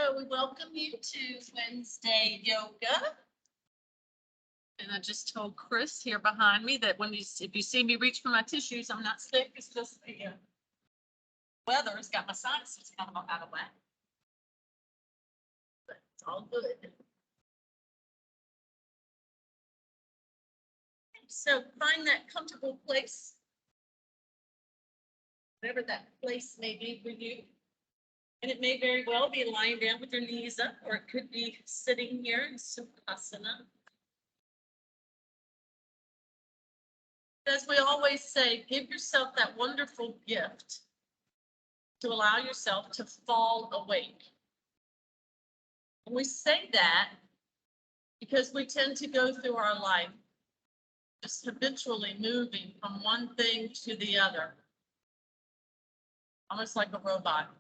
So we welcome you to Wednesday yoga. And I just told Chris here behind me that if you see me reach for my tissues, I'm not sick. It's just the weather has got my sinuses kind of out of whack. But it's all good. So find that comfortable place, whatever that place may be for you. And it may very well be lying down with your knees up, or it could be sitting here in Sukhasana. As we always say, give yourself that wonderful gift to allow yourself to fall awake. And we say that because we tend to go through our life just habitually moving from one thing to the other, almost like a robot.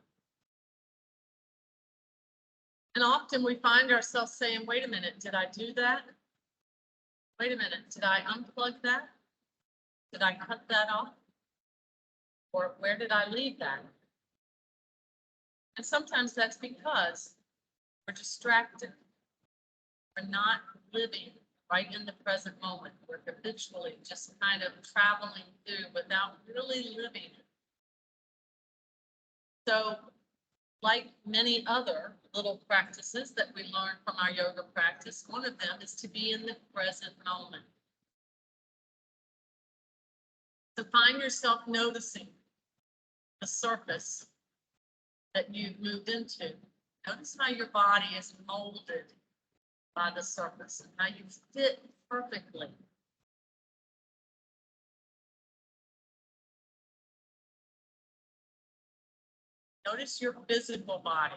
And often we find ourselves saying, wait a minute, did I do that? Wait a minute, did I unplug that? Did I cut that off? Or where did I leave that? And sometimes that's because we're distracted. We're not living right in the present moment. We're habitually just kind of traveling through without really living it. So, like many other little practices that we learn from our yoga practice, one of them is to be in the present moment. To find yourself noticing the surface that you've moved into. Notice how your body is molded by the surface and how you fit perfectly. Notice your physical body,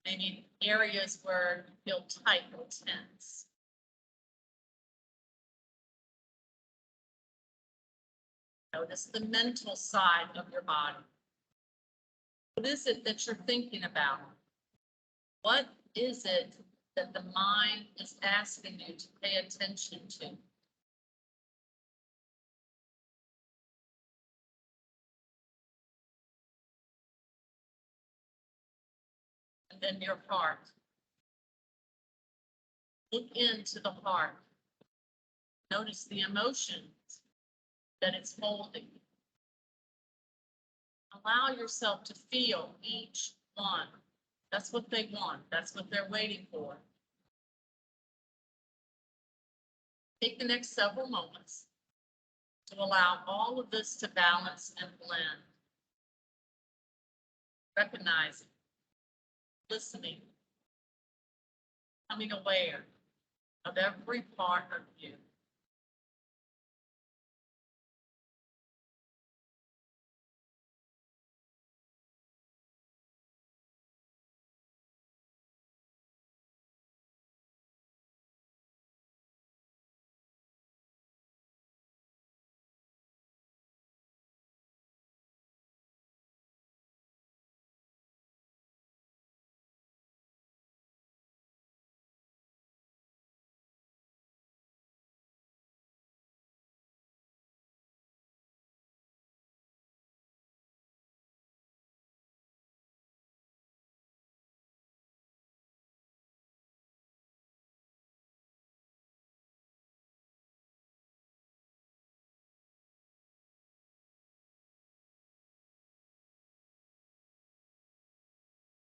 maybe areas where you feel tight or tense. Notice the mental side of your body. What is it that you're thinking about? What is it that the mind is asking you to pay attention to? And then your heart. Look into the heart. Notice the emotions that it's holding. Allow yourself to feel each one. That's what they want. That's what they're waiting for. Take the next several moments to allow all of this to balance and blend. Recognizing, listening, becoming aware of every part of you.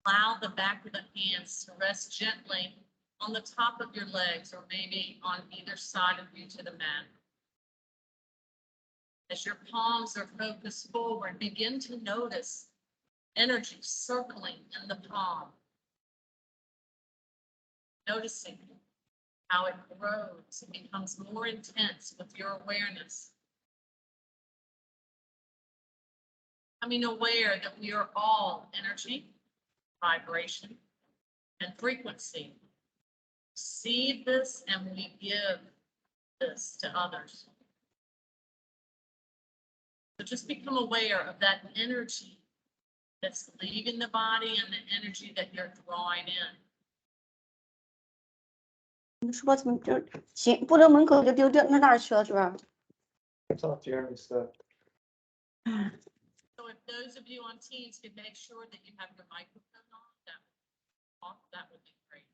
Allow the back of the hands to rest gently on the top of your legs or maybe on either side of you to the mat. As your palms are focused forward, begin to notice energy circling in the palm. Noticing how it grows and becomes more intense with your awareness. Becoming aware that we are all energy, vibration, and frequency. See this and we give this to others. So just become aware of that energy that's leaving the body and the energy that you're drawing in. 你书包怎么就行？不能门口就丢那哪儿去了是吧？ It's off Jeremy stuff. So if those of you on Teams could make sure that you have your microphone on, that off, that would be great.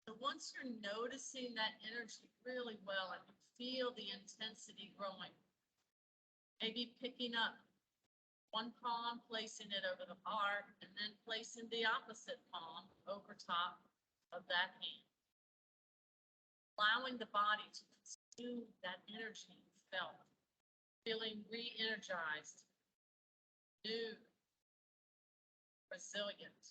So once you're noticing that energy really well and you feel the intensity growing, maybe picking up one palm, placing it over the heart, and then placing the opposite palm over top of that hand. Allowing the body to consume that energy you felt, feeling re-energized, new, resilient.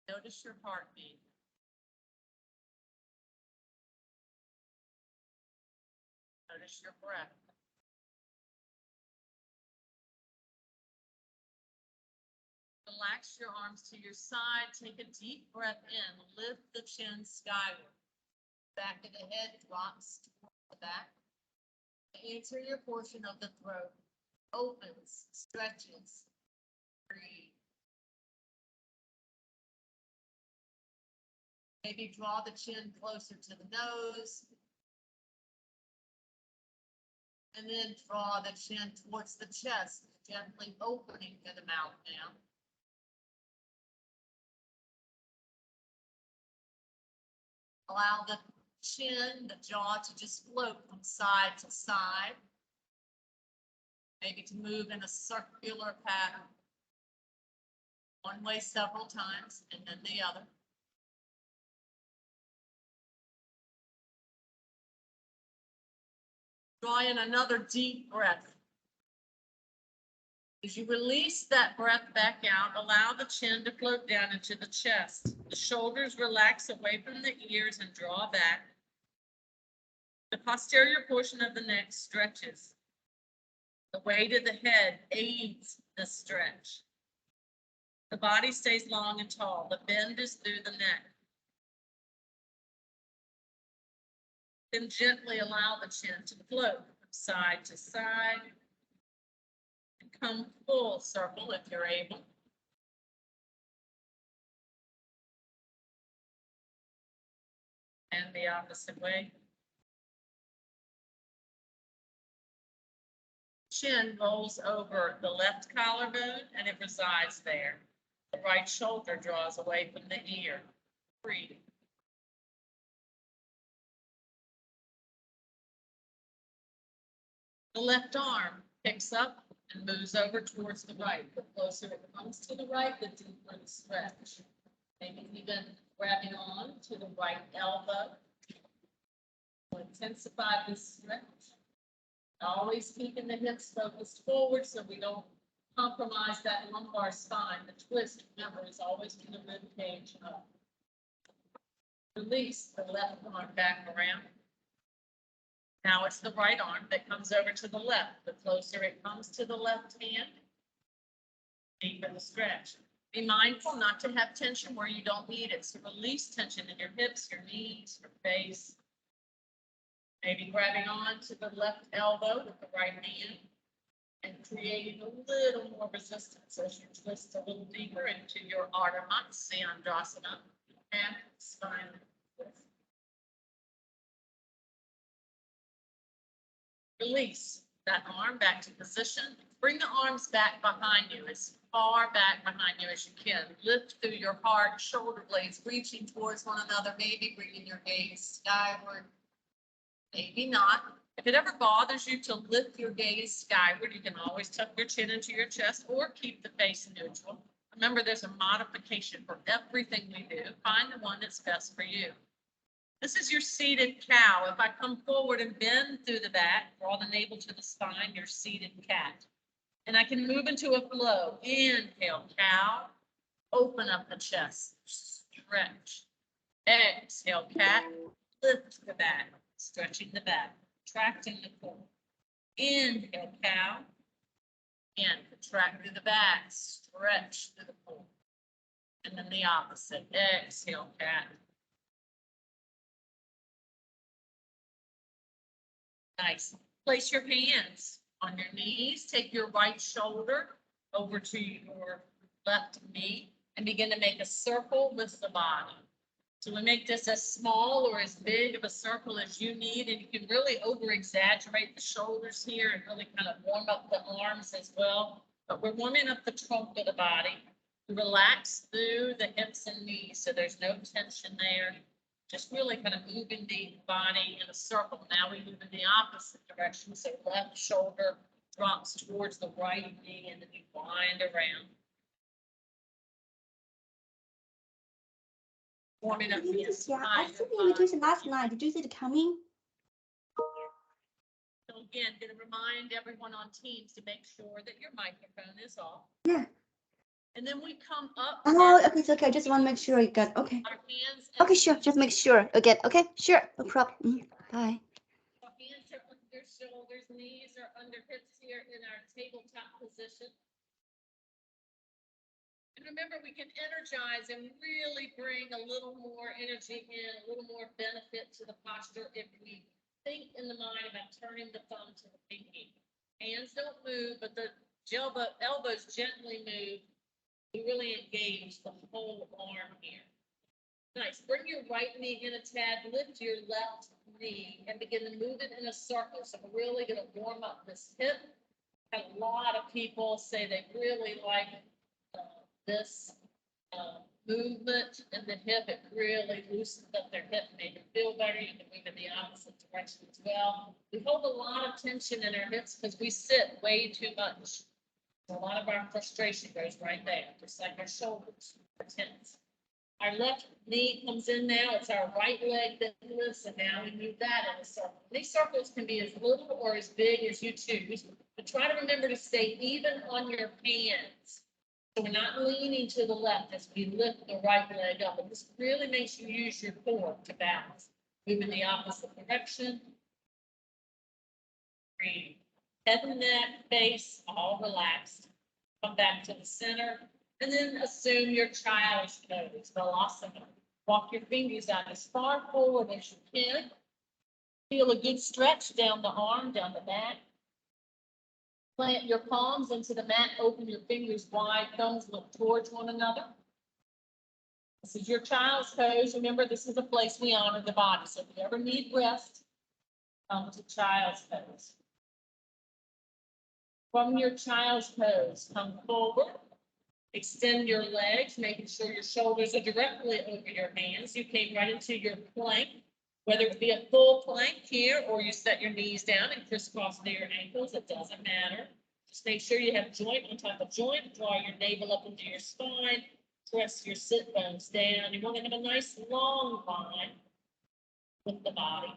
Notice your heartbeat. Notice your breath. Relax your arms to your side. Take a deep breath in. Lift the chin skyward. Back of the head drops toward the back. The anterior portion of the throat opens, stretches. Breathe. Maybe draw the chin closer to the nose. And then draw the chin towards the chest, gently opening to the mouth now. Allow the chin, the jaw to just float from side to side. Maybe to move in a circular pattern. One way several times and then the other. Draw in another deep breath. As you release that breath back out, allow the chin to float down into the chest. The shoulders relax away from the ears and draw back. The posterior portion of the neck stretches. The weight of the head aids the stretch. The body stays long and tall. The bend is through the neck. Then gently allow the chin to float from side to side. And come full circle if you're able. And the opposite way. Chin rolls over the left collarbone and it resides there. The right shoulder draws away from the ear. Breathe. The left arm picks up and moves over towards the right. The closer it comes to the right, the deeper the stretch. Maybe even grabbing on to the right elbow. We'll intensify this stretch. Always keeping the hips focused forward so we don't compromise that lumbar spine. The twist, remember, is always to the rib cage up. Release the left arm back around. Now it's the right arm that comes over to the left. The closer it comes to the left hand, deeper the stretch. Be mindful not to have tension where you don't need it. So release tension in your hips, your knees, your face. Maybe grabbing on to the left elbow with the right hand and creating a little more resistance as you twist a little deeper into your Ardha Matsyendrasana and spine twist. Release that arm back to position. Bring the arms back behind you, as far back behind you as you can. Lift through your heart, shoulder blades reaching towards one another, maybe bringing your gaze skyward. Maybe not. If it ever bothers you to lift your gaze skyward, you can always tuck your chin into your chest or keep the face neutral. Remember, there's a modification for everything we do. Find the one that's best for you. This is your seated cow. If I come forward and bend through the back, draw the navel to the spine, your seated cat. And I can move into a flow. Inhale, cow. Open up the chest. Stretch. Exhale, cat. Lift the back. Stretching the back, contracting the core. Inhale, cow. And contract through the back, stretch through the core. And then the opposite. Exhale, cat. Nice. Place your hands on your knees. Take your right shoulder over to your left knee and begin to make a circle with the body. So we make this as small or as big of a circle as you need, and you can really over exaggerate the shoulders here and really kind of warm up the arms as well. But we're warming up the trunk of the body. Relax through the hips and knees, so there's no tension there. Just really kind of moving the body in a circle. Now we move in the opposite direction, so left shoulder drops towards the right knee, and then you wind around. Warming up the Yeah, I entire think we body. did it last night. Did you see it coming? So again, going to remind everyone on Teams to make sure that your microphone is off. Yeah. And then we come up. Oh, and okay, it's okay. I just want to make sure you got, okay. Our hands. Okay, sure. Just make sure again. Okay, sure. No problem. Bye. Our hands are under shoulders, knees are under hips here in our tabletop position. And remember, we can energize and really bring a little more energy in, a little more benefit to the posture if we think in the mind about turning the thumb to the pinky. Hands don't move, but the elbows gently move. We really engage the whole arm here. Nice. Bring your right knee in a tad, lift your left knee and begin to move it in a circle. So we're really going to warm up this hip. Had a lot of people say they really like this movement in the hip. It really loosens up their hip, make them feel better. You can move in the opposite direction as well. We hold a lot of tension in our hips because we sit way too much. A lot of our frustration goes right there, just like our shoulders are tense. Our left knee comes in now. It's our right leg that lifts, and now we move that in a circle. These circles can be as little or as big as you choose, but try to remember to stay even on your hands. So we're not leaning to the left as we lift the right leg up. And this really makes you use your core to balance. Move in the opposite direction. Breathe. Head and neck, face, all relaxed. Come back to the center. And then assume your child's pose, Balasana. Walk your fingers out as far forward as you can. Feel a good stretch down the arm, down the back. Plant your palms into the mat, open your fingers wide, thumbs look towards one another. This is your child's pose. Remember, this is a place we honor the body. So if you ever need rest, come to child's pose. From your child's pose, come forward. Extend your legs, making sure your shoulders are directly over your hands. You came right into your plank, whether it be a full plank here or you set your knees down and crisscross near your ankles, it doesn't matter. Just make sure you have joint on top of joint, draw your navel up into your spine, press your sit bones down. You want to have a nice long line with the body.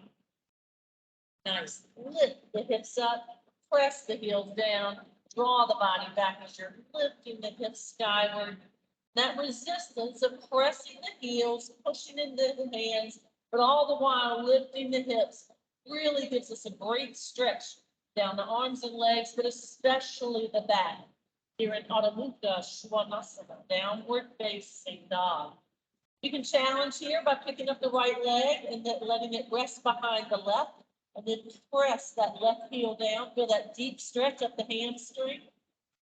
Nice. Lift the hips up, press the heels down. Draw the body back as you're lifting the hips skyward. That resistance of pressing the heels, pushing into the hands, but all the while lifting the hips really gives us a great stretch down the arms and legs, but especially the back. Here in Adho Mukha Svanasana, downward facing dog. You can challenge here by picking up the right leg and then letting it rest behind the left. And then press that left heel down, feel that deep stretch up the hamstring.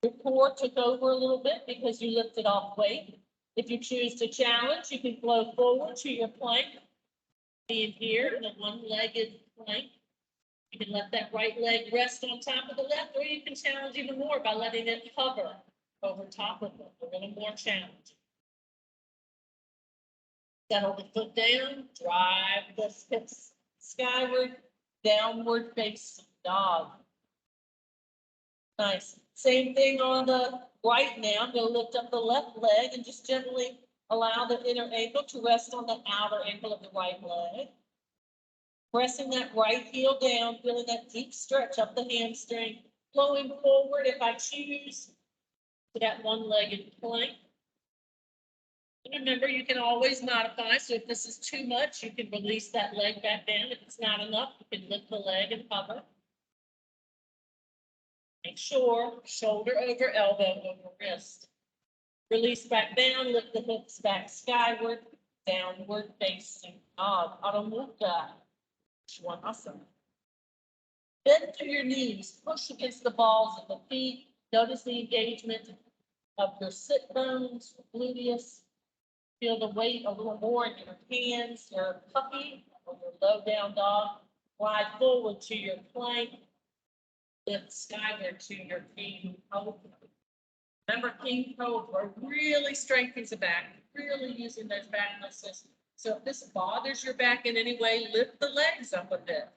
Your core took over a little bit because you lifted off weight. If you choose to challenge, you can flow forward to your plank. Being here in a one-legged plank. You can let that right leg rest on top of the left, or you can challenge even more by letting it hover over top of it. A little more challenge. Settle the foot down, drive the hips skyward. Downward facing dog. Nice. Same thing on the right now. I'm going to lift up the left leg and just gently allow the inner ankle to rest on the outer ankle of the right leg. Pressing that right heel down, feeling that deep stretch up the hamstring. Flowing forward if I choose to that one-legged plank. Remember, you can always modify. So if this is too much, you can release that leg back down. If it's not enough, you can lift the leg and hover. Make sure shoulder over elbow over wrist. Release back down, lift the hips back skyward, downward facing dog. Adho Mukha Svanasana. Bend through your knees, push against the balls of the feet. Notice the engagement of your sit bones, gluteus. Feel the weight a little more in your hands, your puppy, or your low down dog. Glide forward to your plank. Lift skyward to your king cobra. Remember, king cobra really strengthens the back, really using those back muscles. So if this bothers your back in any way, lift the legs up a bit.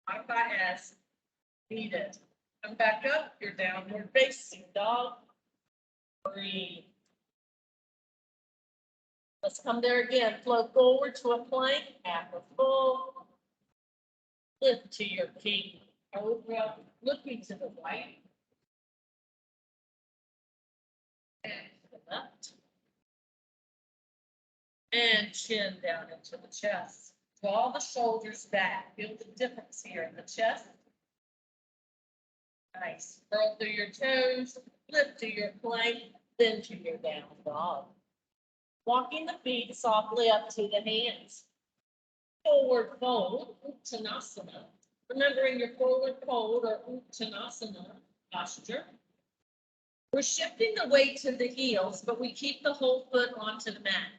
Not by as needed. Come back up, you're downward facing dog. Breathe. Let's come there again. Flow forward to a plank, half a full. Lift to your king cobra, looking to the right. And to the left. And chin down into the chest. Draw the shoulders back. Feel the difference here in the chest. Nice. Curl through your toes, lift to your plank, then to your down dog. Walking the feet softly up to the hands. Forward fold, Uttanasana. Remembering your forward fold or Uttanasana posture. We're shifting the weight to the heels, but we keep the whole foot onto the mat.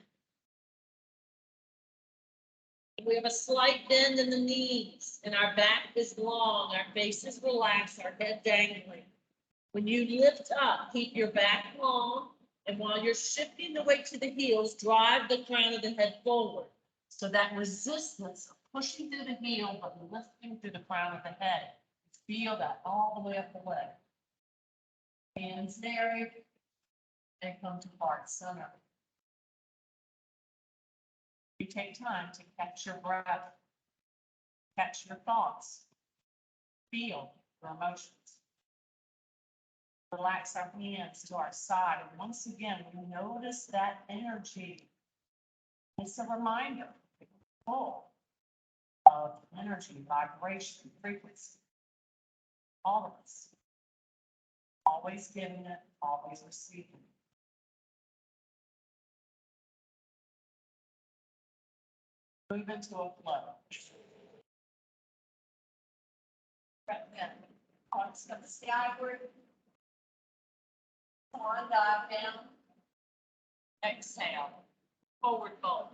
We have a slight bend in the knees, and our back is long, our face is relaxed, our head dangling. When you lift up, keep your back long, and while you're shifting the weight to the heels, drive the crown of the head forward. So that resistance of pushing through the heel, but lifting through the crown of the head. Feel that all the way up the leg. Hands buried, and come to heart center. You take time to catch your breath, catch your thoughts, feel your emotions. Relax our hands to our side, and once again, we notice that energy. It's a reminder, full of energy, vibration, frequency. All of us. Always giving it, always receiving. Move into a flow. Breath in. Arms come skyward. One dive down. Exhale. Forward fold.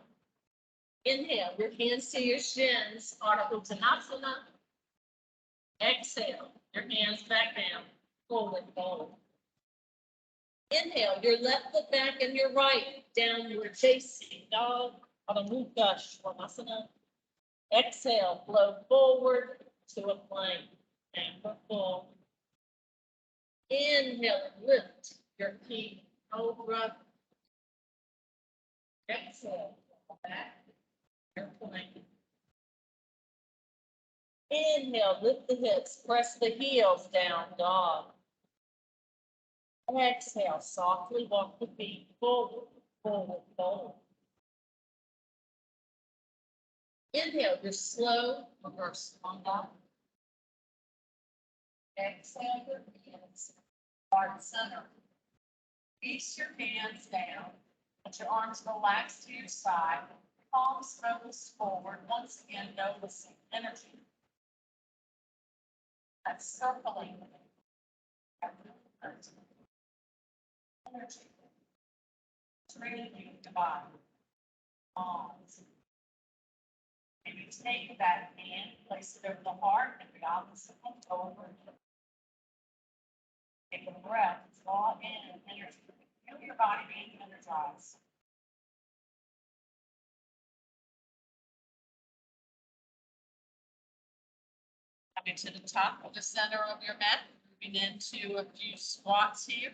Inhale. Your hands to your shins. Ardha Uttanasana. Exhale. Your hands back down. Forward fold. Inhale. Your left foot back and your right. Downward facing dog. Ardha Mukha Svanasana. Exhale. Flow forward to a plank. And full. Inhale. Lift your king cobra. Exhale. Back. Your plank. Inhale. Lift the hips. Press the heels down, dog. Exhale. Softly walk the feet forward. Forward fold. Inhale, your slow reverse on dog. Exhale, your hands, heart center. Reach your hands down. Let your arms relax to your side. Palms focus forward. Once again, noticing energy. That's circling. Energy. Training the body. Palms. Maybe take that hand, place it over the heart, and the opposite one over. Take a breath, draw in energy. Feel your body being energized. Coming to the top of the center of your mat, moving into a few squats here.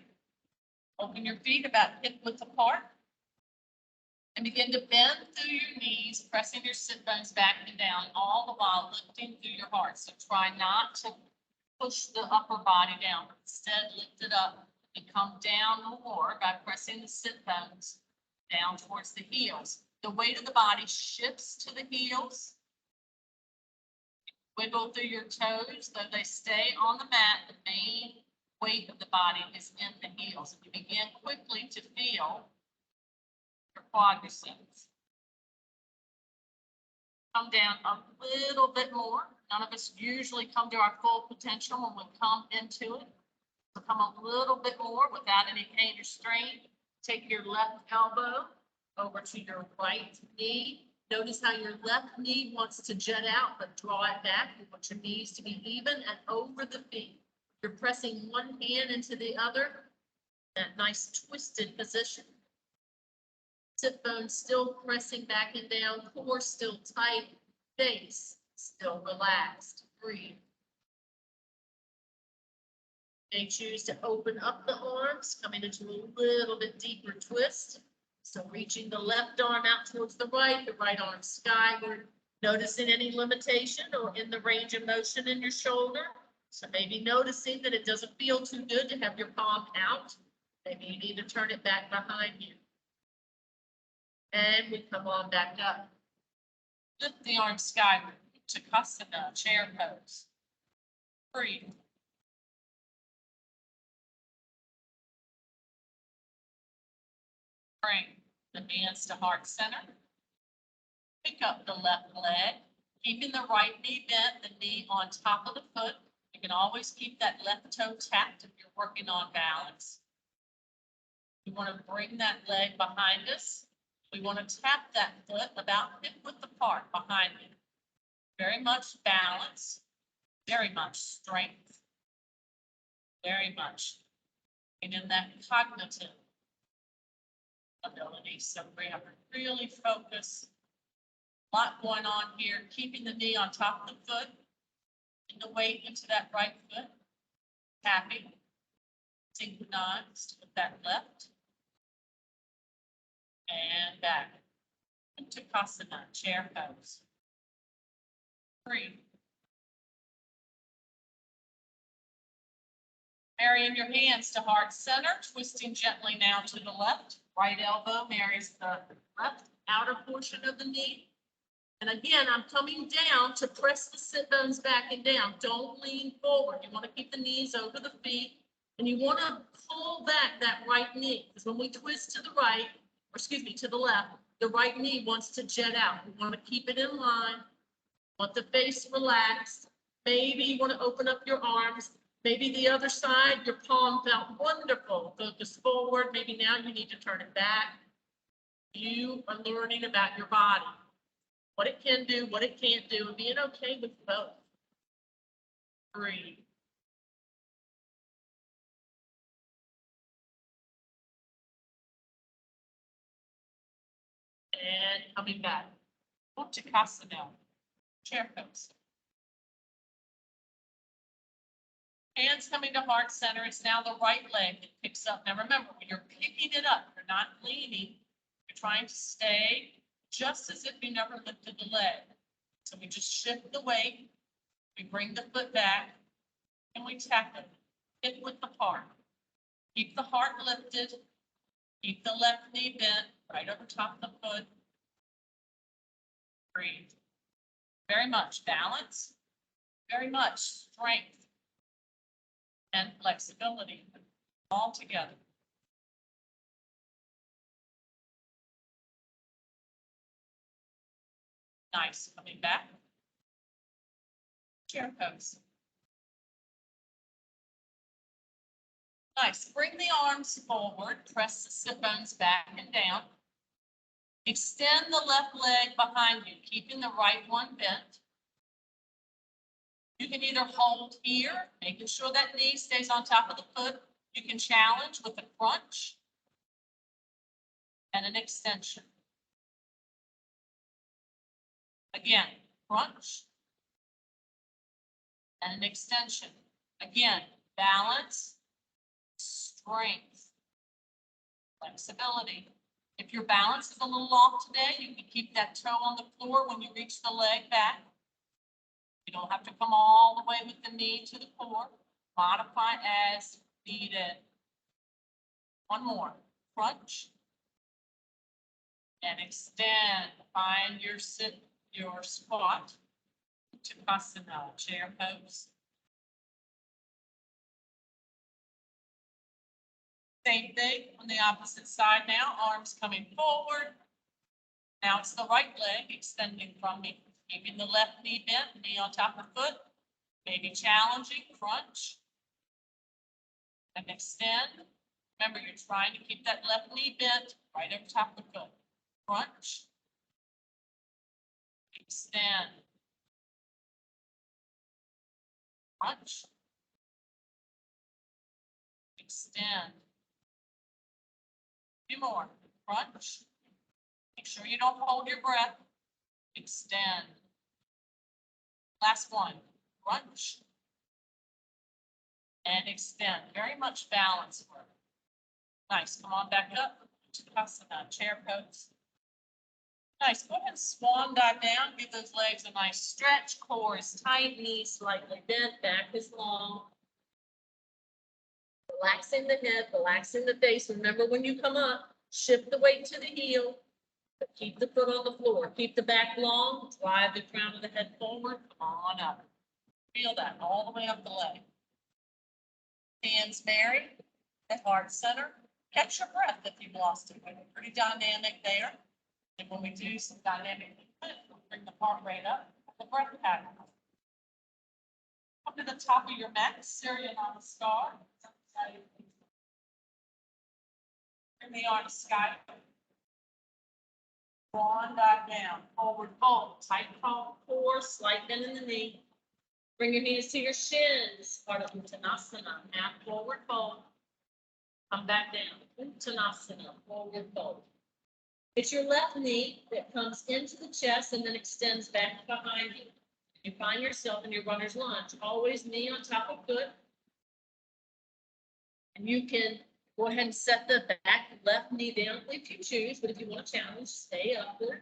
Open your feet about hip width apart. And begin to bend through your knees, pressing your sit bones back and down, all the while lifting through your heart. So try not to push the upper body down, but instead lift it up and come down more by pressing the sit bones down towards the heels. The weight of the body shifts to the heels. Wiggle through your toes, though they stay on the mat, the main weight of the body is in the heels. And you begin quickly to feel your quadriceps. Come down a little bit more. None of us usually come to our full potential when we come into it. So come a little bit more without any pain or strain. Take your left elbow over to your right knee. Notice how your left knee wants to jet out, but draw it back. You want your knees to be even and over the feet. You're pressing one hand into the other, that nice twisted position. Sit bones still pressing back and down, core still tight, face still relaxed. Breathe. May choose to open up the arms, coming into a little bit deeper twist. So reaching the left arm out towards the right arm skyward. Noticing any limitation or in the range of motion in your shoulder. So maybe noticing that it doesn't feel too good to have your palm out. Maybe you need to turn it back behind you. And we come on back up. Lift the arms skyward to Uttanasana, chair pose. Breathe. Bring the hands to heart center. Pick up the left leg, keeping the right knee bent, the knee on top of the foot. You can always keep that left toe tapped if you're working on balance. We want to bring that leg behind us. We want to tap that foot about hip width apart behind you. Very much balance, very much strength, very much. And in that cognitive ability. So we have to really focus. A lot going on here, keeping the knee on top of the foot, and the weight into that right foot, tapping, synchronized with that left, and back into Uttanasana, chair pose. Breathe. Marrying your hands to heart center, twisting gently now to the left. Right elbow marries the left outer portion of the knee. And again, I'm coming down to press the sit bones back and down. Don't lean forward. You want to keep the knees over the feet. And you want to pull back that right knee. Because when we twist to the right, or excuse me, to the left, the right knee wants to jet out. We want to keep it in line. Want the face relaxed. Maybe you want to open up your arms. Maybe the other side, your palm felt wonderful. Focus forward. Maybe now you need to turn it back. You are learning about your body. What it can do, what it can't do, and being okay with both. Breathe. And coming back. Uttanasana, chair pose. Hands coming to heart center. It's now the right leg that picks up. Now remember, when you're picking it up, you're not leaning. You're trying to stay just as if you never lifted the leg. So we just shift the weight. We bring the foot back and we tap it. Hip width apart. Keep the heart lifted. Keep the left knee bent right over top of the foot. Breathe. Very much balance. Very much strength and flexibility all together. Nice. Coming back. Chair pose. Nice. Bring the arms forward. Press the sit bones back and down. Extend the left leg behind you, keeping the right one bent. You can either hold here, making sure that knee stays on top of the foot. You can challenge with a crunch and an extension. Again, crunch and an extension. Again, balance, strength, flexibility. If your balance is a little off today, you can keep that toe on the floor when you reach the leg back. You don't have to come all the way with the knee to the core. Modify as needed. One more. Crunch and extend. Find your sit, your squat. Uttanasana, chair pose. Same thing on the opposite side now. Arms coming forward. Now it's the right leg extending from me. Keeping the left knee bent, knee on top of the foot. Maybe challenging, crunch. And extend. Remember, you're trying to keep that left knee bent right over top of the foot. Crunch. Extend. Crunch. Extend. Two more. Crunch. Make sure you don't hold your breath. Extend. Last one. Crunch. And extend. Very much balance work. Nice. Come on back up to Asana, chair pose. Nice. Go ahead and swan dive down. Give those legs a nice stretch. Core is tight, knees slightly bent, back is long. Relaxing the head, relaxing the face. Remember, when you come up, shift the weight to the heel, but keep the foot on the floor. Keep the back long, drive the crown of the head forward. Come on up. Feel that all the way up the leg. Hands married at heart center. Catch your breath if you've lost it. We're pretty dynamic there. And when we do some dynamic movement, we'll bring the heart rate up, the breath pattern. Come to the top of your mat, Syrian on the scar. Bring the arm sky. Swan dive down, forward fold, tight core, slight bend in the knee. Bring your knees to your shins, part of Uttanasana, half forward fold. Come back down, Uttanasana, forward fold. It's your left knee that comes into the chest and then extends back behind you. You find yourself in your runner's lunge, always knee on top of foot. And you can go ahead and set the back left knee down if you choose, but if you want to challenge, stay upward.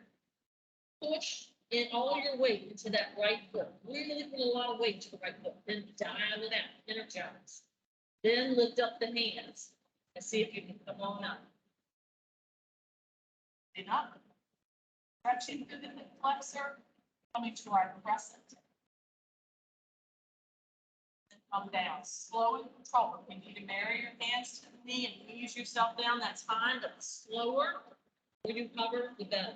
Push in all your weight into that right foot. Really put a lot of weight to the right foot. Then dial it out, energize. Then lift up the hands and see if you can come on up. And up. Stretching through the hip flexor, coming to our crescent. And come down, slow and controlled. If you need to marry your hands to the knee and ease yourself down, that's fine, but slower, when you cover, the better.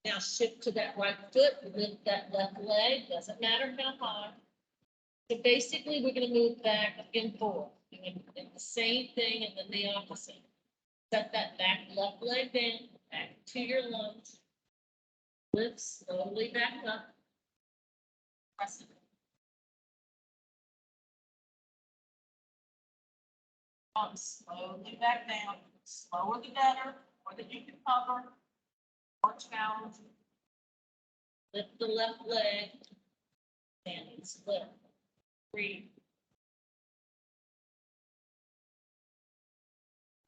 Now shift to that right foot, lift that left leg, doesn't matter how high. So basically, we're gonna move back and forth, doing the same thing and then the opposite. Set that back left leg down, back to your lunge. Lift slowly back up. Press it. Come slowly back down. Slower the better, more than you can cover. More challenging. Lift the left leg. Standing split. Breathe.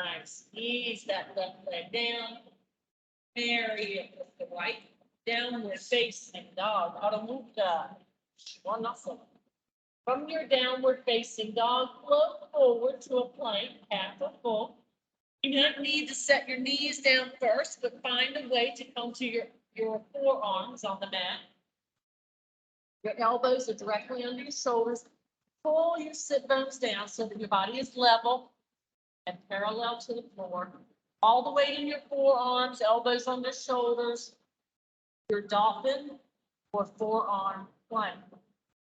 Nice. Ease that left leg down. Marry it with the right. Downward facing dog. Adho Mukha. Svanasana. From your downward facing dog, float forward to a plank, half or full. You don't need to set your knees down first, but find a way to come to your forearms on the mat. Your elbows are directly under your shoulders. Pull your sit bones down so that your body is level and parallel to the floor. All the weight in your forearms, elbows on the shoulders. Your dolphin or forearm plank.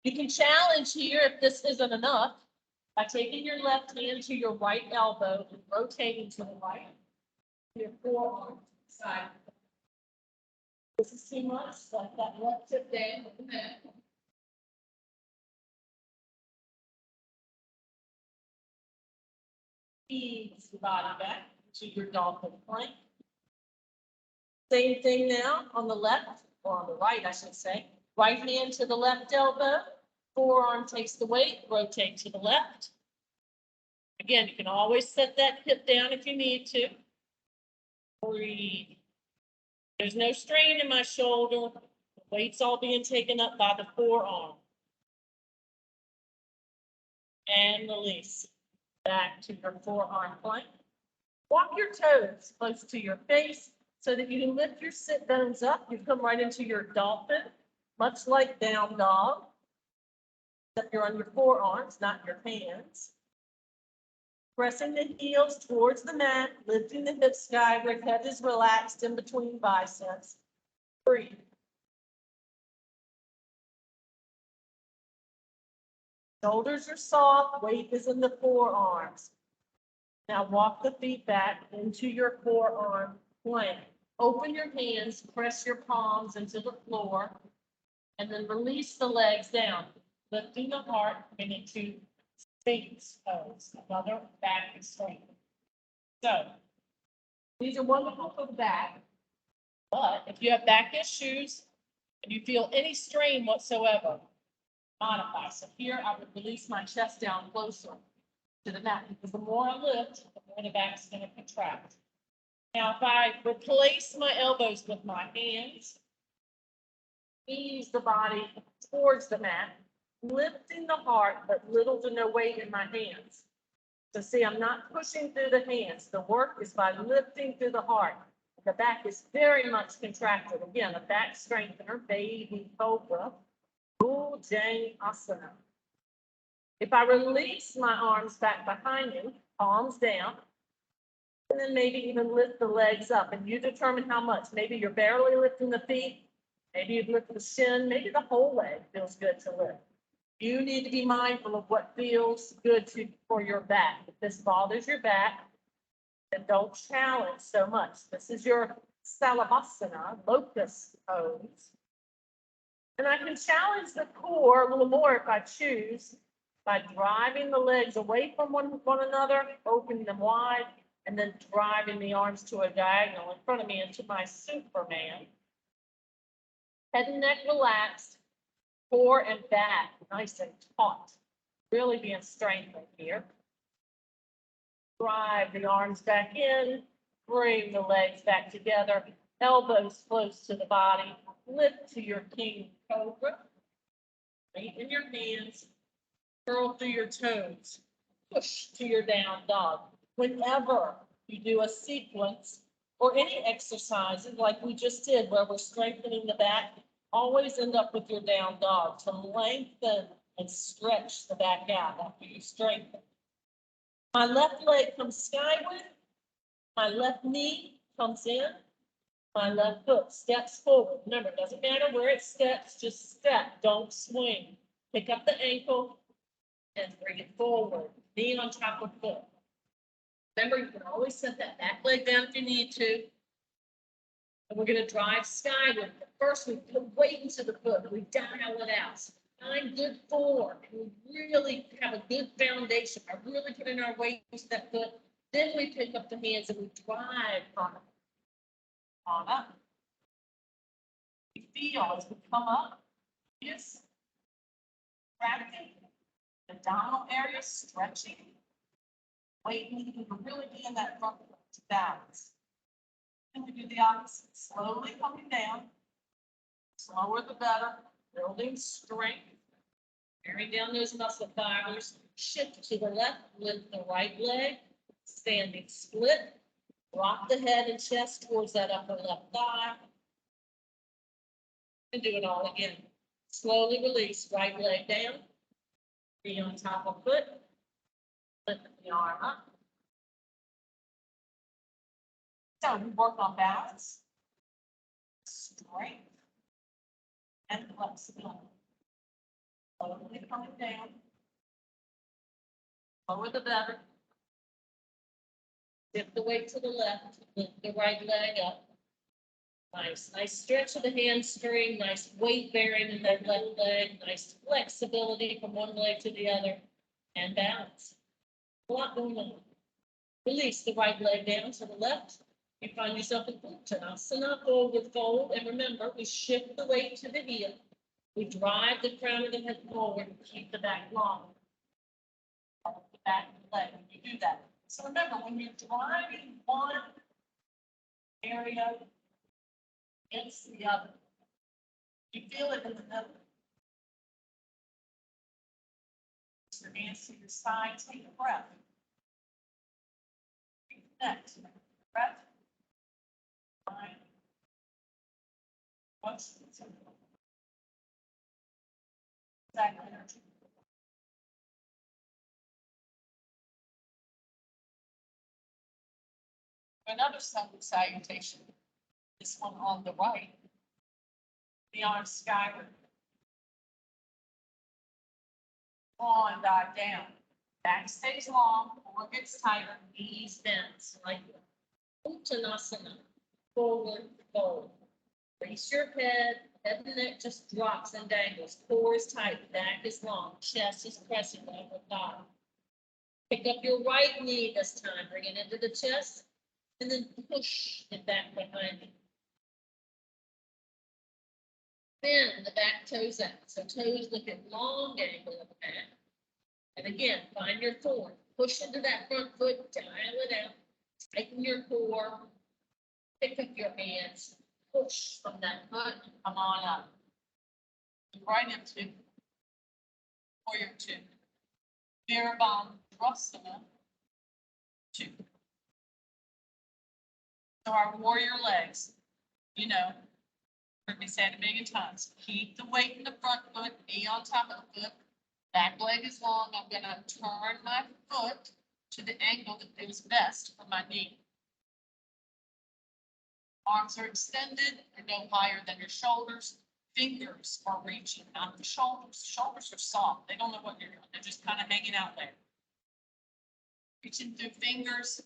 You can challenge here if this isn't enough by taking your left hand to your right elbow and rotating to the right. Your forearm side. This is too much, like that left tip down with the mat. Ease the body back to your dolphin plank. Same thing now on the left, or on the right, I should say. Right hand to the left elbow, forearm takes the weight, rotate to the left. Again, you can always set that hip down if you need to. Breathe. There's no strain in my shoulder. The weight's all being taken up by the forearm. And release. Back to your forearm plank. Walk your toes close to your face so that you can lift your sit bones up. You come right into your dolphin, much like down dog. Except you're on your forearms, not your hands. Pressing the heels towards the mat, lifting the hips skyward, head is relaxed in between biceps. Breathe. Shoulders are soft, weight is in the forearms. Now walk the feet back into your forearm plank. Open your hands, press your palms into the floor, and then release the legs down, lifting the heart into Sphinx pose, another back strength. So these are wonderful for the back, but if you have back issues and you feel any strain whatsoever, modify. So here I would release my chest down closer to the mat, because the more I lift, the more the back is going to contract. Now, if I replace my elbows with my hands, ease the body towards the mat, lifting the heart, but little to no weight in my hands. So see, I'm not pushing through the hands. The work is by lifting through the heart. The back is very much contracted. Again, a back strengthener, baby cobra, Ujjayi asana. If I release my arms back behind me, palms down, and then maybe even lift the legs up, and you determine how much. Maybe you're barely lifting the feet, maybe you've lifted the shin, maybe the whole leg feels good to lift. You need to be mindful of what feels good for your back. If this bothers your back, then don't challenge so much. This is your Salabhasana, locust pose. And I can challenge the core a little more if I choose by driving the legs away from one another, opening them wide, and then driving the arms to a diagonal in front of me into my Superman. Head and neck relaxed, core and back nice and taut, really being strengthened here. Drive the arms back in, bring the legs back together, elbows close to the body, lift to your king cobra, straighten your hands, curl through your toes, push to your down dog. Whenever you do a sequence or any exercises like we just did where we're strengthening the back, always end up with your down dog to lengthen and stretch the back out after you strengthen. My left leg comes skyward, my left knee comes in, my left foot steps forward. Remember, it doesn't matter where it steps, just step, don't swing. Pick up the ankle and bring it forward, knee on top of foot. Remember, you can always set that back leg down if you need to. And we're going to drive skyward. First, we put weight into the foot. We dial it out. Find good form. And we really have a good foundation. I really put in our weight into that foot. Then we pick up the hands and we drive on up. We feel as we come up. Yes. Contracting. Abdominal area stretching. Weight needing to really be in that front foot to balance. And we do the opposite, slowly coming down. Slower the better, building strength. Carrying down those muscle fibers. Shift to the left, lift the right leg. Standing split. Rock the head and chest towards that upper left thigh. And do it all again. Slowly release, right leg down. Knee on top of foot. Lift the arm up. So we work on balance, strength, and flexibility. Slowly coming down. Lower the better. Shift the weight to the left, lift the right leg up. Nice stretch of the hamstring, nice weight bearing in that left leg, nice flexibility from one leg to the other, and balance. A lot going on. Release the right leg down to the left. You find yourself in Uttanasana, forward fold, and remember, we shift the weight to the heel. We drive the crown of the head forward and keep the back long. The back leg, when you do that. So remember, when you're driving one area against the other, you feel it in the middle. So your hands to your side, take a breath. Next, breath. Fine. What's the exact energy? Another salutation, this one on the right, the arms skyward. On, dive down. Back stays long, core gets tighter, knees bends, like Uttanasana, forward fold. Raise your head and neck just drops and dangles. Core is tight, back is long, chest is pressing over thigh. Pick up your right knee this time, bring it into the chest, and then push it back behind you. Bend the back toes out, so toes look at long angle of the back. And again, find your form. Push into that front foot, dial it out, tighten your core, pick up your hands, push from that foot, and come on up. Right into warrior two. Virabhadrasana 2. So our warrior legs, you know, heard me say it a million times. Keep the weight in the front foot, knee on top of the foot. Back leg is long. I'm gonna turn my foot to the angle that feels best for my knee. Arms are extended and no higher than your shoulders. Fingers are reaching, not the shoulders. Shoulders are soft. They don't know what you're doing. They're just kind of hanging out there. Reaching through fingers.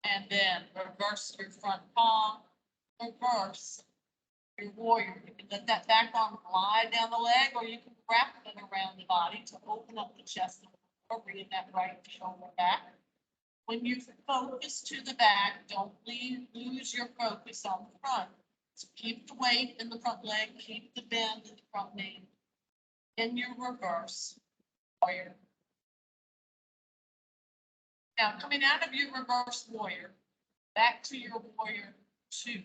And then reverse your front palm. Reverse your warrior. You can let that back arm glide down the leg, or you can wrap it around the body to open up the chest or bring that right shoulder back. When you focus to the back, don't lose your focus on the front. So keep the weight in the front leg, keep the bend in the front knee. In your reverse warrior. Now, coming out of your reverse warrior, back to your warrior 2.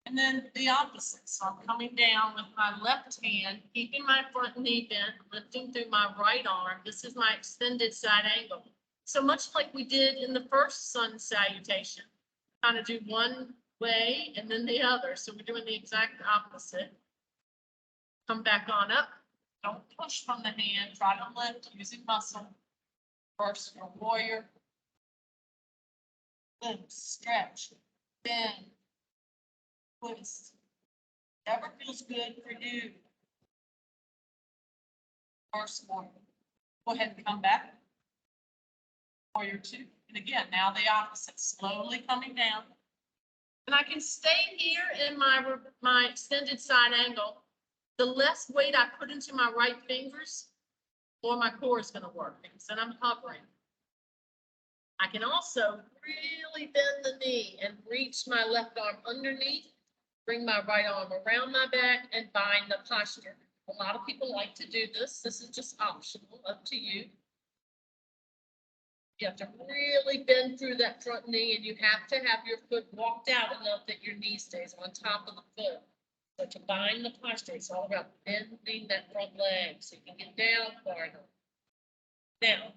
And then the opposite. So I'm coming down with my left hand, keeping my front knee bent, lifting through my right arm. This is my extended side angle. So much like we did in the first sun salutation, kind of do one way and then the other. So we're doing the exact opposite. Come back on up. Don't push from the hand. Try to lift using muscle. First your warrior. Lift, stretch, bend, twist. Whatever feels good for you. First warrior. Go ahead and come back. Warrior 2. And again, now the opposite, slowly coming down. And I can stay here in my extended side angle. The less weight I put into my right fingers, the more my core is going to work. Because then I'm hovering. I can also really bend the knee and reach my left arm underneath, bring my right arm around my back and bind the posture. A lot of people like to do this. This is just optional, up to you. You have to really bend through that front knee, and you have to have your foot walked out enough that your knee stays on top of the foot. So to bind the posture, it's all about bending that front leg so you can get down far enough. Now,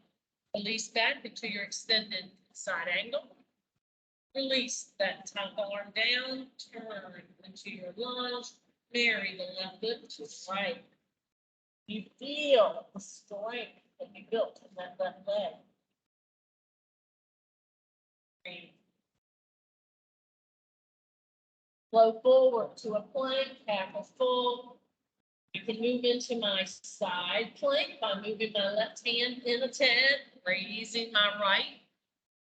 release back into your extended side angle. Release that top arm down, turn into your lunge, marry the left foot to the right. You feel the strength that you built in that left leg. Breathe. Flow forward to a plank, half a full. You can move into my side plank by moving my left hand in a tad, raising my right.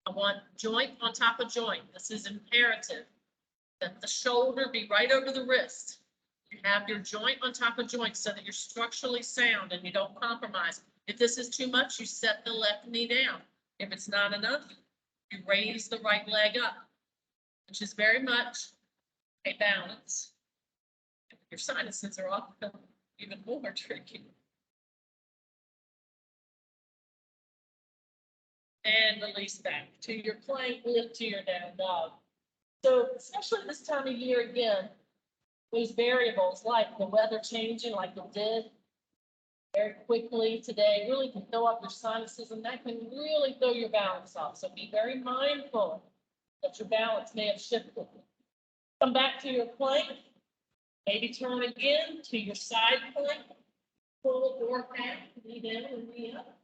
I want joint on top of joint. This is imperative that the shoulder be right over the wrist. You have your joint on top of joint so that you're structurally sound and you don't compromise. If this is too much, you set the left knee down. If it's not enough, you raise the right leg up, which is very much a balance. Your sinuses are often even more tricky. And release back to your plank, lift to your down dog. So especially this time of year again, these variables like the weather changing like it did very quickly today really can throw up your sinuses, and that can really throw your balance off. So be very mindful that your balance may have shifted. Come back to your plank, maybe turn again to your side plank, pull or back, knee down and knee up.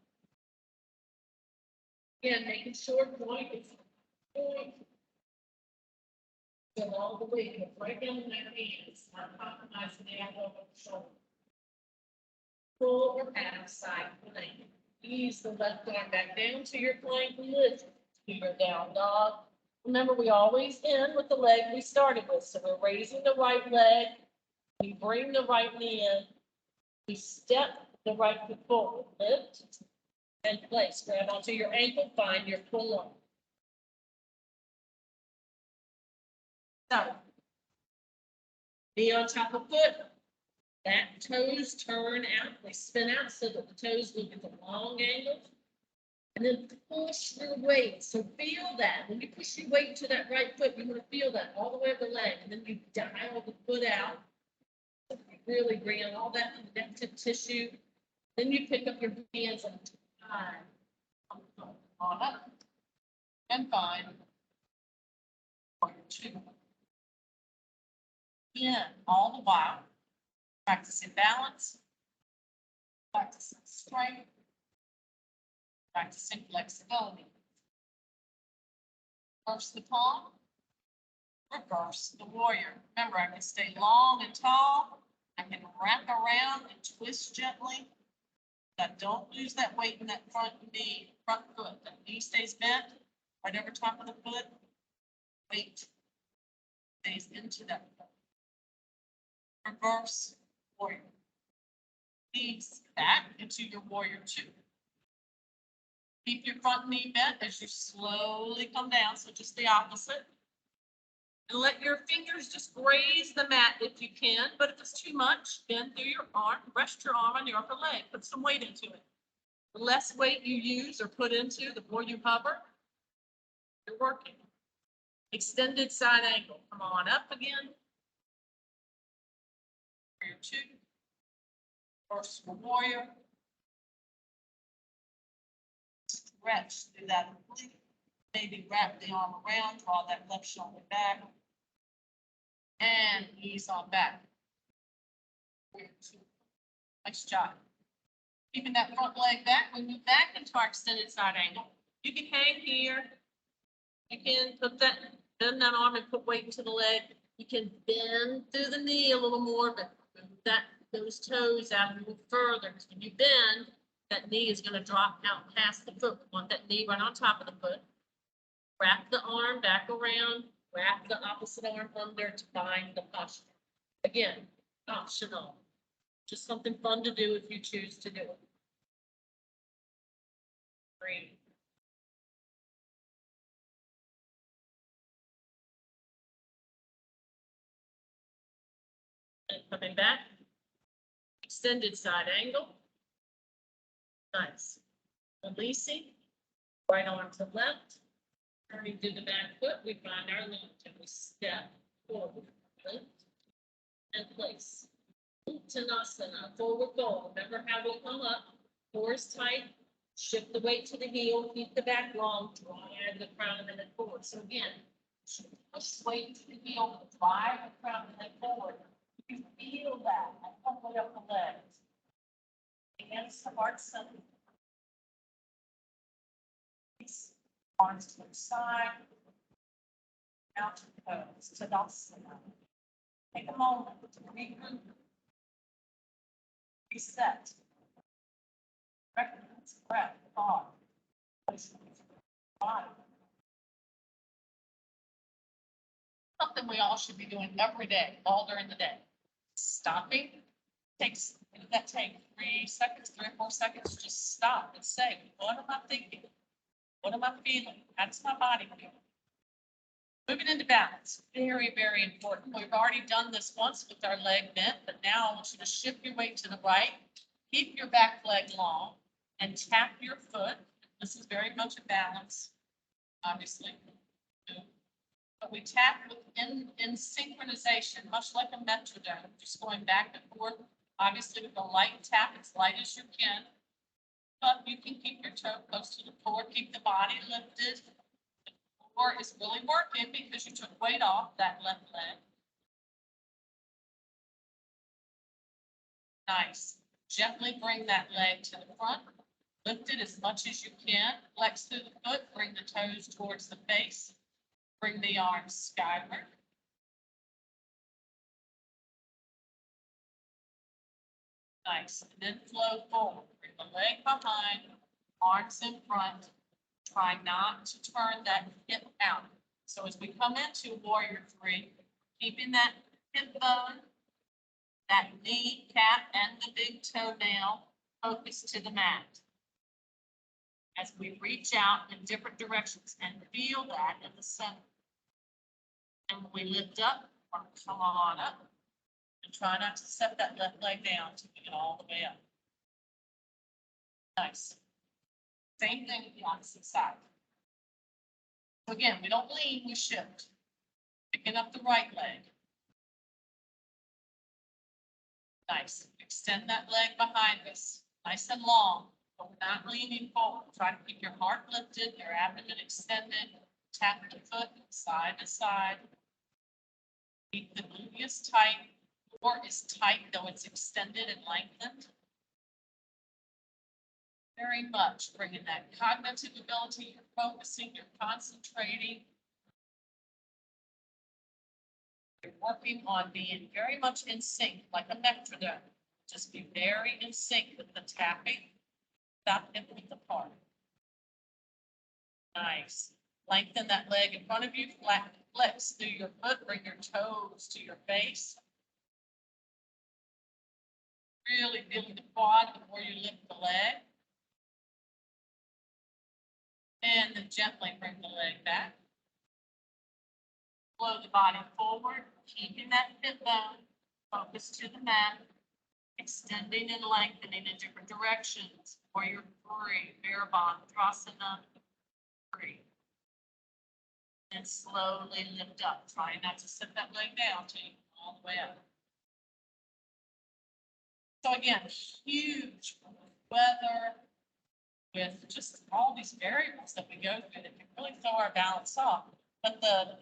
Again, making sure joint is point. So all the way, right down in that hands, not compromising the elbow of the shoulder. full or half side plank. Ease the left arm back down to your plank, lift to your down dog. Remember, we always end with the leg we started with, so we're raising the right leg, we bring the right knee in, we step the right foot forward, lift, and place. Grab onto your ankle, find your pull arm. So, knee on top of foot, back toes turn out, they spin out so that the toes look at the long angle. And then push your weight. So feel that. When you push your weight to that right foot, you want to feel that all the way up the leg. And then you dial the foot out. So you really bring in all that connective tissue. Then you pick up your hands and tie on up and find 1, 2. Again, all the while, practicing balance, practicing strength, practicing flexibility. Reverse the palm, reverse the warrior. Remember, I can stay long and tall. I can wrap around and twist gently. But don't lose that weight in that front knee, front foot. That knee stays bent right over top of the foot. Weight stays into that foot. Reverse warrior. Knees back into your warrior 2. Keep your front knee bent as you slowly come down, so just the opposite. And let your fingers just graze the mat if you can, but if it's too much, bend through your arm, rest your arm on your upper leg, put some weight into it. The less weight you use or put into, the more you hover, you're working. Extended side angle, come on up again. Warrior 2, reverse warrior. Stretch through that oblique, maybe wrap the arm around, draw that left shoulder back, and ease on back. Nice job. Keeping that front leg back, we move back into our extended side angle. You can hang here. You can bend that arm and put weight into the leg. You can bend through the knee a little more, but move those toes out a little further. Because when you bend, that knee is going to drop out past the foot. We want that knee right on top of the foot. Wrap the arm back around, wrap the opposite arm under to find the posture. Again, optional. Just something fun to do if you choose to do it. 3. And coming back, extended side angle. Nice. Releasing, right arm to left, turning to the back foot, we find our lunge and we step forward, lift, and place. Uttanasana, forward fold. Remember how we come up, core is tight, shift the weight to the heel, keep the back long, drive the crown of the head forward. So again, push weight to the heel, drive the crown of the head forward. You feel that, and come way up the legs. Against the heart center. Arms to the side. Out to the toes, Tadasana. Take a moment to regroup. Reset. Recognize breath, thought. Body. Something we all should be doing every day, all during the day. Stopping. Takes, that take 3 seconds, 3 or 4 seconds, just stop and say, what am I thinking? What am I feeling? How does my body feel? Moving into balance, very, very important. We've already done this once with our leg bent, but now I want you to shift your weight to the right, keep your back leg long, and tap your foot. This is very much a balance, obviously. But we tap in synchronization, much like a metronome, just going back and forth. Obviously, with a light tap, as light as you can. But you can keep your toe close to the floor, keep the body lifted. The floor is really working because you took weight off that left leg. Nice. Gently bring that leg to the front. Lift it as much as you can. Flex through the foot, bring the toes towards the face. Bring the arms skyward. Nice. And then flow forward. Bring the leg behind, arms in front. Try not to turn that hip out. So as we come into warrior three, keeping that hip bone, that knee cap and the big toenail focused to the mat. As we reach out in different directions and feel that in the center. And when we lift up, or come on up, and try not to set that left leg down to get all the way up. Nice. Same thing with the opposite side. So again, we don't lean, we shift. Picking up the right leg. Nice. Extend that leg behind us. Nice and long, but we're not leaning forward. Try to keep your heart lifted, your abdomen extended. Tap the foot side to side. Keep the gluteus tight. Core is tight, though it's extended and lengthened. Very much bringing that cognitive ability, you're focusing, you're concentrating. You're working on being very much in sync, like a metronome. Just be very in sync with the tapping. Stop it with the part. Nice. Lengthen that leg in front of you, flex through your foot, bring your toes to your face. Really feeling the quad before you lift the leg. And then gently bring the leg back. Flow the body forward, keeping that hip bone, focus to the mat, extending and lengthening in different directions. Warrior three, Virabhadrasana, three. And slowly lift up. Try not to set that leg down till you come all the way up. So again, huge weather with just all these variables that we go through that can really throw our balance off. But the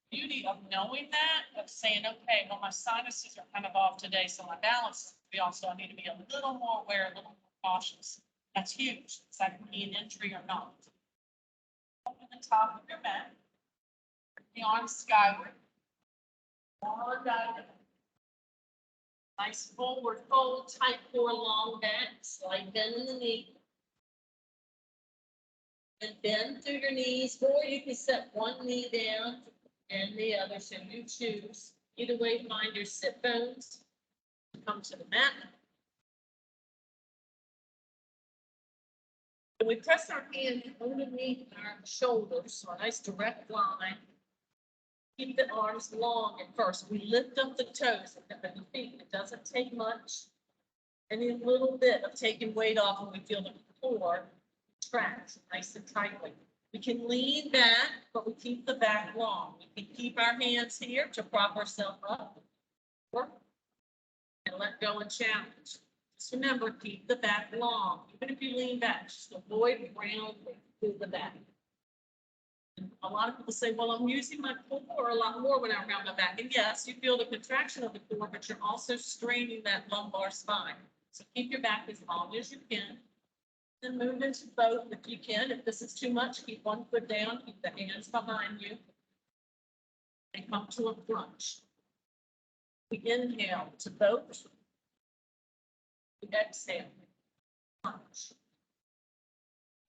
beauty of knowing that, of saying, okay, well, my sinuses are kind of off today, so my balance, we also need to be a little more aware, a little more cautious. That's huge. That can be an injury or not. Open the top of your mat. The arms skyward. One diagonal. Nice forward fold, tight core, long back, slight bend in the knee. And bend through your knees, or you can set one knee down and the other, so you choose. Either way, find your sit bones. Come to the mat. And we press our hand underneath our shoulders, so a nice direct line. Keep the arms long at first. We lift up the toes and the feet. It doesn't take much. Any little bit of taking weight off when we feel the core contract nice and tightly. We can lean back, but we keep the back long. We can keep our hands here to prop ourselves up. And let go and challenge. Just remember, keep the back long. Even if you lean back, just avoid rounding through the back. A lot of people say, well, I'm using my core a lot more when I round my back. And yes, you feel the contraction of the core, but you're also straining that lumbar spine. So keep your back as long as you can. Then move into both if you can. If this is too much, keep one foot down, keep the hands behind you. And come to a crunch. We inhale to both. We exhale. Crunch.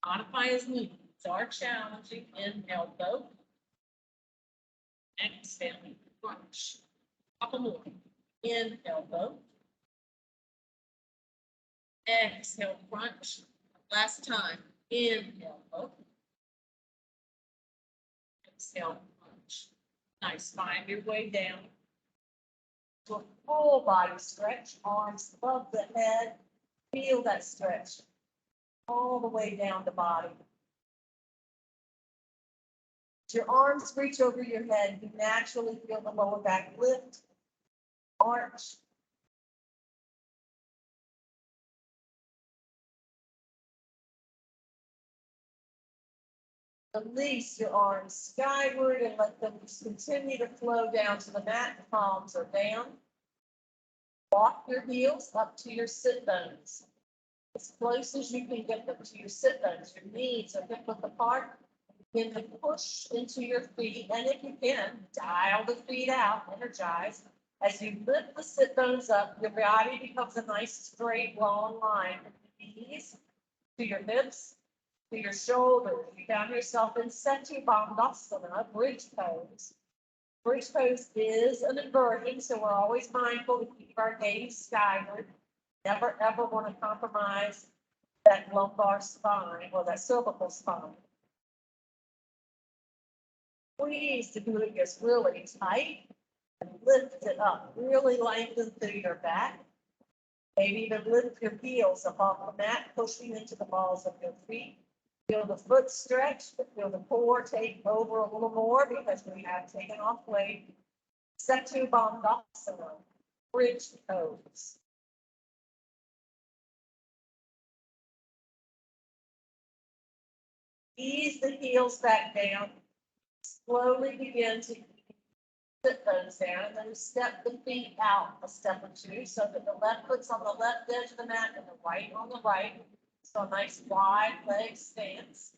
Modify as needed. Are challenging. Inhale both. Exhale, crunch. Couple more. Inhale both. Exhale, crunch. Last time. Inhale both. Exhale, crunch. Nice. Find your way down to a full body stretch. Arms above the head. Feel that stretch all the way down the body. Your arms reach over your head, you naturally feel the lower back lift, arch. Release your arms skyward and let them continue to flow down to the mat. The palms are down. Walk your heels up to your sit bones. As close as you can get them to your sit bones. Your knees are hip width apart. Begin to push into your feet, and if you can, dial the feet out, energize. As you lift the sit bones up, your body becomes a nice straight long line from the knees to your hips, to your shoulders. You found yourself in Setu Bandhasana, bridge pose. Bridge pose is an inversion, so we're always mindful to keep our gaze skyward. Never, ever want to compromise that lumbar spine or that cervical spine. Squeeze the gluteus really tight and lift it up. Really lengthen through your back. Maybe even lift your heels up off the mat, pushing into the balls of your feet. Feel the foot stretch, but feel the core take over a little more because we have taken off weight. Setu Bandhasana, bridge pose. Ease the heels back down. Slowly begin to sit those down and then step the feet out a step or two so that the left foot's on the left edge of the mat and the right on the right. So a nice wide leg stance.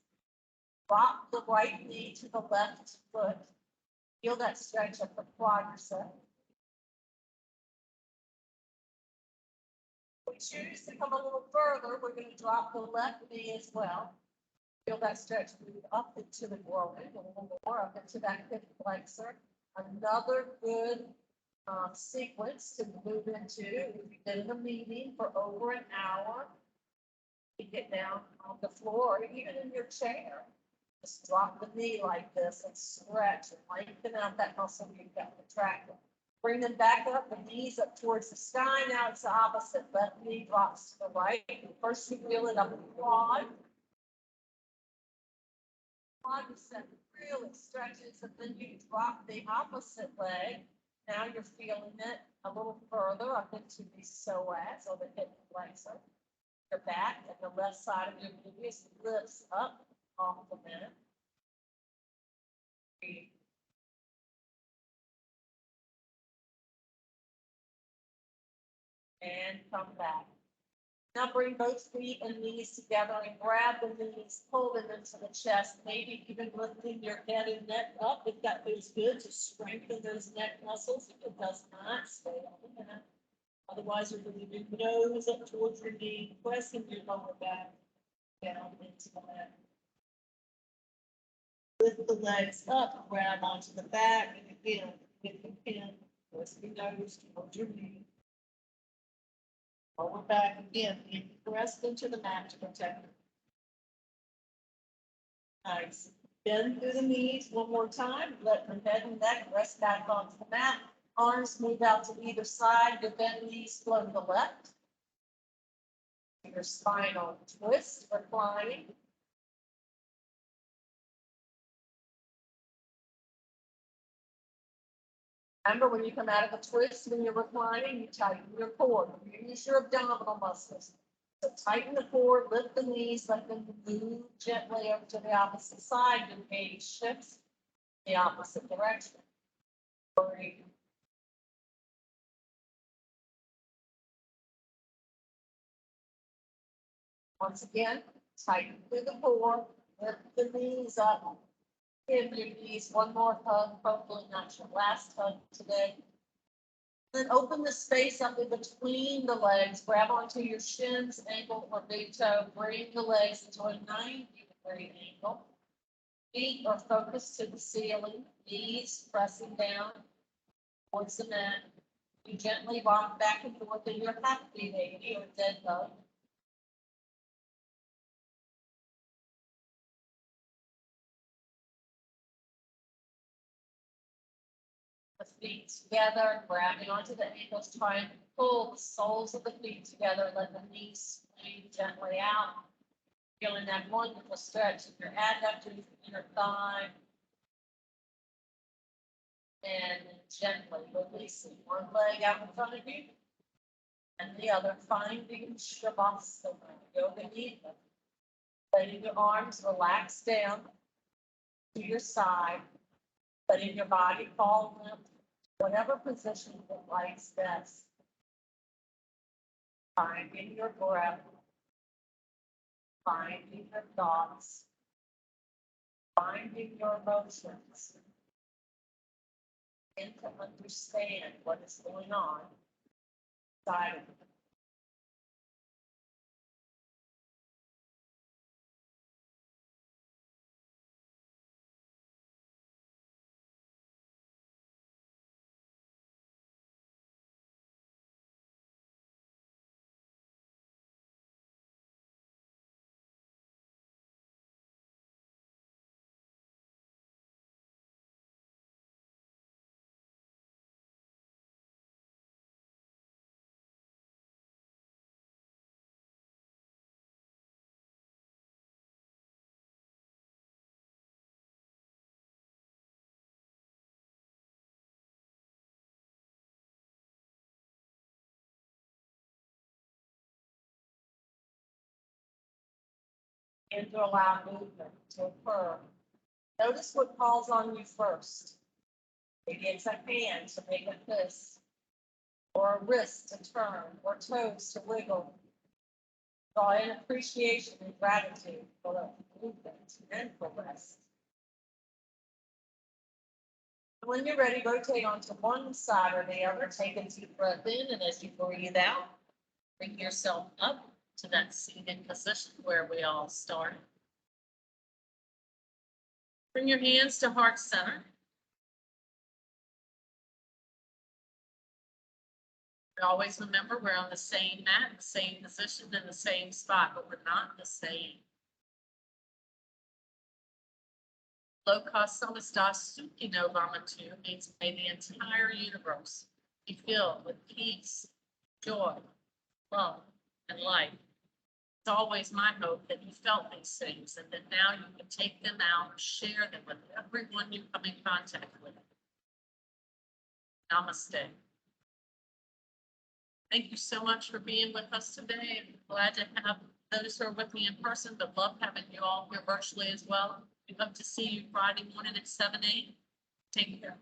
Drop the right knee to the left foot. Feel that stretch of the quadricep. If we choose to come a little further, we're going to drop the left knee as well. Feel that stretch move up into the groin, a little more up into that hip flexor. Another good sequence to move into. If you've been in a meeting for over an hour, you get down on the floor, or even in your chair. Just drop the knee like this and stretch and lengthen out that muscle you've got contracted. Bring them back up, the knees up towards the sky. Now it's the opposite. Left knee drops to the right. First you feel it up in the quad. Quadricep really stretches, and then you drop the opposite leg. Now you're feeling it a little further up into the psoas or the hip flexor. Your back and the left side of your gluteus lifts up off the mat. Breathe. And come back. Now bring both feet and knees together and grab the knees, pull them into the chest, maybe even lifting your head and neck up if that feels good to strengthen those neck muscles. If it does not, stay on the mat. Otherwise, you're going to do nose up towards your knee, pressing your lower back down into the mat. Lift the legs up, grab onto the back, and again, if you can, press your nose towards your knee. Lower back again, and press into the mat to protect it. Nice. Bend through the knees one more time. Let the head and neck rest back onto the mat. Arms move out to either side. Your bent knees flow to the left. Your spinal twist, reclining. Remember, when you come out of a twist, when you're reclining, you tighten your core. You use your abdominal muscles. So tighten the core, lift the knees, let them move gently over to the opposite side. Your gaze shifts the opposite direction. Breathe. Once again, tighten through the core, lift the knees up. Give your knees one more hug, hopefully not your last hug today. Then open the space up in between the legs, grab onto your shins, ankle, or big toe, bring the legs into a 90-degree angle. Feet are focused to the ceiling, knees pressing down towards the mat. You gently rock back and forth in your happy baby or dead hug. The feet together, grabbing onto the ankles, trying to pull the soles of the feet together, let the knees swing gently out. Feeling that wonderful stretch in your adductors, inner thigh. And then gently releasing one leg out in front of you and the other, finding Shavasana, Yoga Nidra. Letting your arms relax down to your side, letting your body fall limp, whatever position that likes best. Finding your breath, finding your thoughts, finding your emotions. and to understand what is going on inside of them. And to allow movement to occur. Notice what calls on you first. Maybe it's a hand to make a fist, or a wrist to turn, or toes to wiggle. Draw in appreciation and gratitude for the movement and for rest. When you're ready, rotate onto one side or the other. Take a deep breath in, and as you breathe out, bring yourself up to that seated position where we all start. Bring your hands to heart center. Always remember we're on the same mat, the same position, in the same spot, but we're not the same. Low-cost Samastasuki no Lama-tu means may the entire universe be filled with peace, joy, love, and light. It's always my hope that you felt these things and that now you can take them out and share them with everyone you come in contact with. Namaste. Thank you so much for being with us today. I'm glad to have those who are with me in person, but love having you all here virtually as well. We hope to see you Friday morning at 7 a.m. Take care.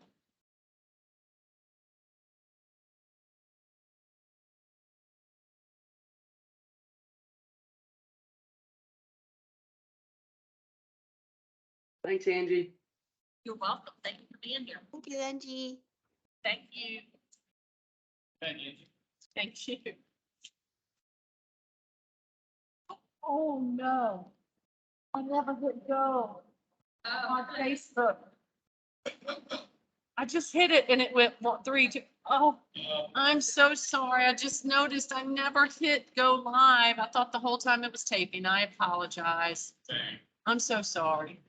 Thanks, Angie. You're welcome. Thank you for being here. Thank you, Angie. Thank you. Thank you. Thank you. Oh, no. I never hit go on Facebook. I just hit it and it went 1, 3, 2. Oh, I'm so sorry. I just noticed I never hit go live. I thought the whole time it was taping. I apologize. I'm so sorry.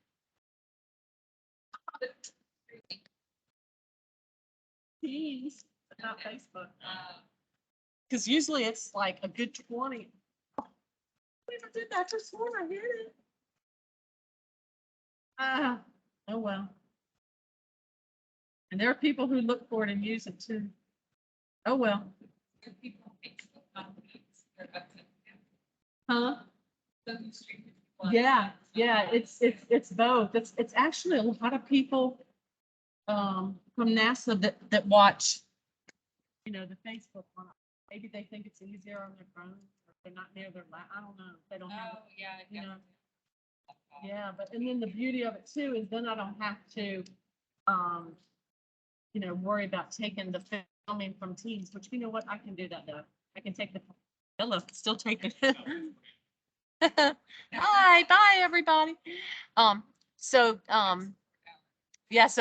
Jeez, not Facebook. Because usually it's like a good 20. I never did that before. I hit it. Oh well. And there are people who look for it and use it too. Oh well. Huh? Yeah, it's both. It's actually a lot of people from NASA that watch, you know, the Facebook one. Maybe they think it's easier on their phone, or they're not near their lap. I don't know. They don't have, you know. Yeah, but and then the beauty of it too is then I don't have to, you know, worry about taking the filming from Teams, which you know what, I can do that though. I can take the, hello, still taking it. Hi, bye everybody. Yeah, so